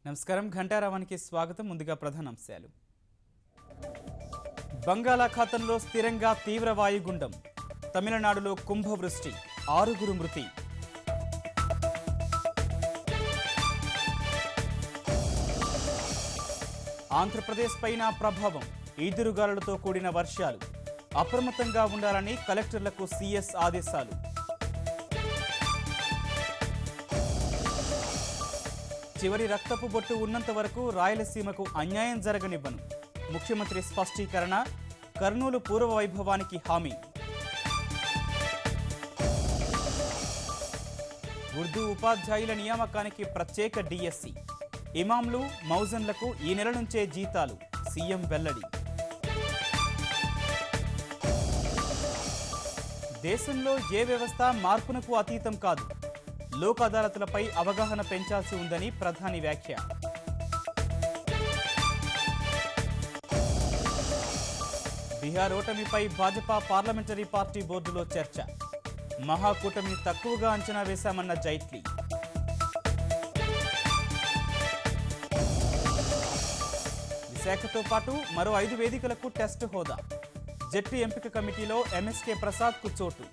నమస్కారం ఘంటారావానికి స్వాగతం. ముందుగా ప్రధానాంశాలు. బంగాళాఖాతంలో స్థిరంగా తీవ్ర వాయుగుండం. తమిళనాడులో కుంభవృష్టి, 6 మృతి. ఆంధ్రప్రదేశ్ పైన ప్రభావం, ఈదురుగాలులతో కూడిన వర్షాలు. అప్రమత్తంగా ఉండాలని కలెక్టర్లకు సీఎస్ ఆదేశాలు. చివరి రక్తపు బొట్టు ఉన్నంత వరకు రాయలసీమకు అన్యాయం జరగనివ్వను. ముఖ్యమంత్రి స్పష్టీకరణ. కర్నూలు పూర్వ వైభవానికి హామీ. ఉర్దూ ఉపాధ్యాయుల నియామకానికి ప్రత్యేక డిఎస్సి. ఇమాంలు, మౌజన్లకు ఈ నెల నుంచే జీతాలు. సీఎం వెల్లడి. దేశంలో ఏ వ్యవస్థ మార్పునకు అతీతం కాదు. లోక్ అదాలతులపై అవగాహన పెంచాల్సి ఉందని ప్రధాని వ్యాఖ్య. బీహార్ ఓటమిపై భాజపా పార్లమెంటరీ పార్టీ బోర్డులో చర్చ. మహాకూటమిని తక్కువగా అంచనా వేశామన్న జైట్లీ. విశాఖతో పాటు మరో 5 వేదికలకు టెస్ట్ హోదా. జట్టు ఎంపిక కమిటీలో ఎంఎస్కే ప్రసాద్కు చోటు.